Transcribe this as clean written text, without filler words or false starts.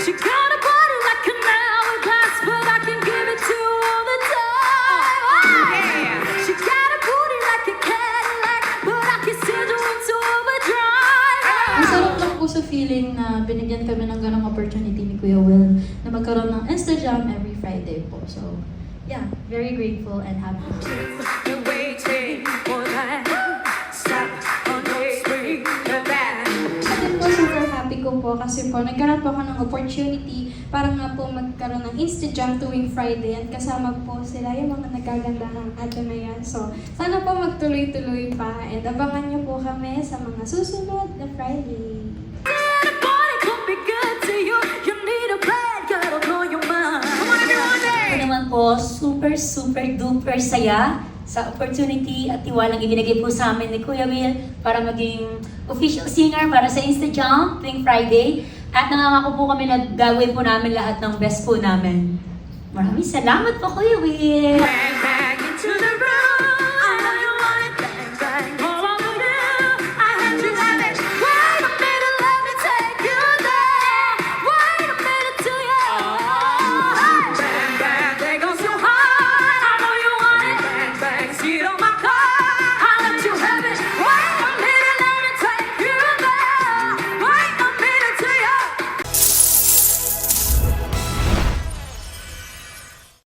She got a body like an hourglass, but I can give it to her all the time. Yeah. She got a booty like a Cadillac, but I can send her into overdrive. Ang sarap lang po sa feeling na binigyan kami ng ganong opportunity ni Kuya Will na magkaroon ng Instagram every Friday po. So, yeah, very grateful and happy. You're waiting for that. Stop on your spring back. Ako po, super happy ko po kasi po nagkaroon po ako ng opportunity para nga po magkaroon ng Instagram tuwing Friday at kasama po sila yung mga nagagandahang ato na yan. So, sana po magtuloy-tuloy pa and abangan niyo po kami sa mga susunod na Friday. The body could be good to you. You need a bad girl to blow your mind. Come on, everyone, Ako naman po, super duper saya sa opportunity at tiwalang ibinigay po sa amin ni Kuya Will para maging official singer para sa Instajump tuwing Friday. At nangangako po kami na gagawin po namin lahat ng best po namin. Maraming salamat po, Kuya Will! Bang, bang.